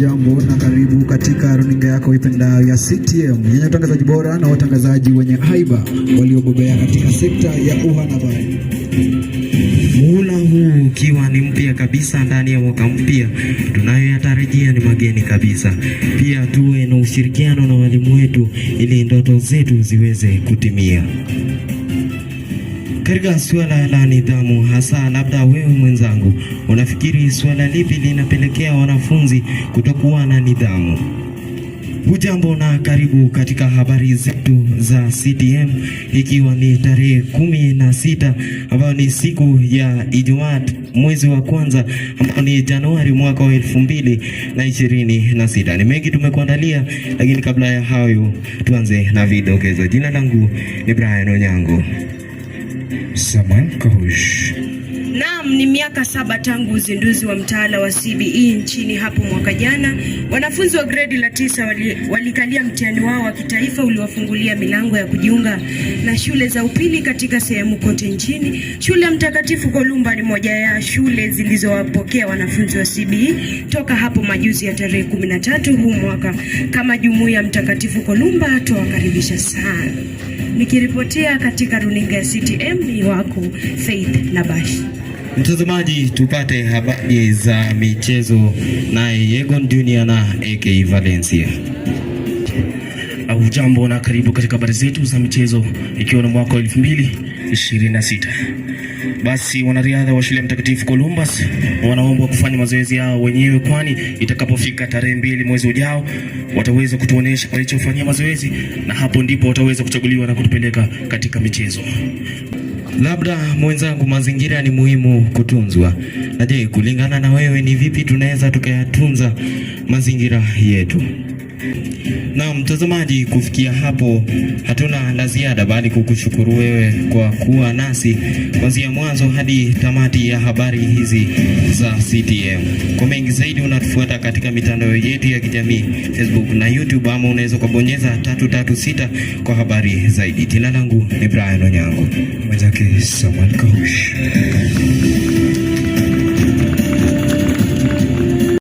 Hujambo na karibu katika runinga yako ipendayo ya CTM yenye utangazaji bora na watangazaji wenye haiba waliobobea katika sekta ya uanahabari. Muhula huu ukiwa ni mpya kabisa ndani ya mwaka mpya, tunayoyatarajia ni mageni kabisa. Pia tuwe na ushirikiano na walimu wetu ili ndoto zetu ziweze kutimia. Katika suala la nidhamu, hasa labda wewe mwenzangu, unafikiri suala lipi linapelekea wanafunzi kutokuwa na nidhamu? Hujambo na karibu katika habari zetu za CTM, ikiwa ni tarehe 16 ambayo ni siku ya Ijumaa, mwezi wa kwanza ambao ni Januari mwaka wa 2026. Ni mengi tumekuandalia, lakini kabla ya hayo tuanze na vidokezo. Jina langu ni Brian Onyango. Saman Kahush. Naam, ni miaka 7 tangu uzinduzi wa mtaala wa CBE nchini hapo mwaka jana. Wanafunzi wa gredi la 9 walikalia mtihani wao wa kitaifa uliowafungulia milango ya kujiunga na shule za upili katika sehemu kote nchini. Shule ya Mtakatifu Kolumba ni moja ya shule zilizowapokea wanafunzi wa CBE toka hapo majuzi ya tarehe 13 huu mwaka. Kama jumuiya Mtakatifu Kolumba tuwakaribisha sana. Nikiripotia katika runinga ya CTM ni wako Faith Nabashi. Mtazamaji, tupate habari za michezo na Yegon Junior na AK Valencia. Hujambo na karibu katika habari zetu za michezo, ikiwa ni mwaka 2026. Basi wanariadha wa shule ya Mtakatifu Columbus wanaombwa kufanya mazoezi yao wenyewe, kwani itakapofika tarehe 2 mwezi ujao wataweza kutuonesha walichofanyia mazoezi, na hapo ndipo wataweza kuchaguliwa na kutupeleka katika michezo. Labda mwenzangu, mazingira ni muhimu kutunzwa. Na je, kulingana na wewe ni vipi tunaweza tukayatunza mazingira yetu? Na mtazamaji, kufikia hapo hatuna la ziada bali kukushukuru wewe kwa kuwa nasi kuanzia mwanzo hadi tamati ya habari hizi za CTM. Kwa mengi zaidi unatufuata katika mitandao yetu ya kijamii Facebook na YouTube, ama unaweza kubonyeza 336 kwa habari zaidi. Jina langu ni Brian Onyango. Mwenzake Saman Kahush.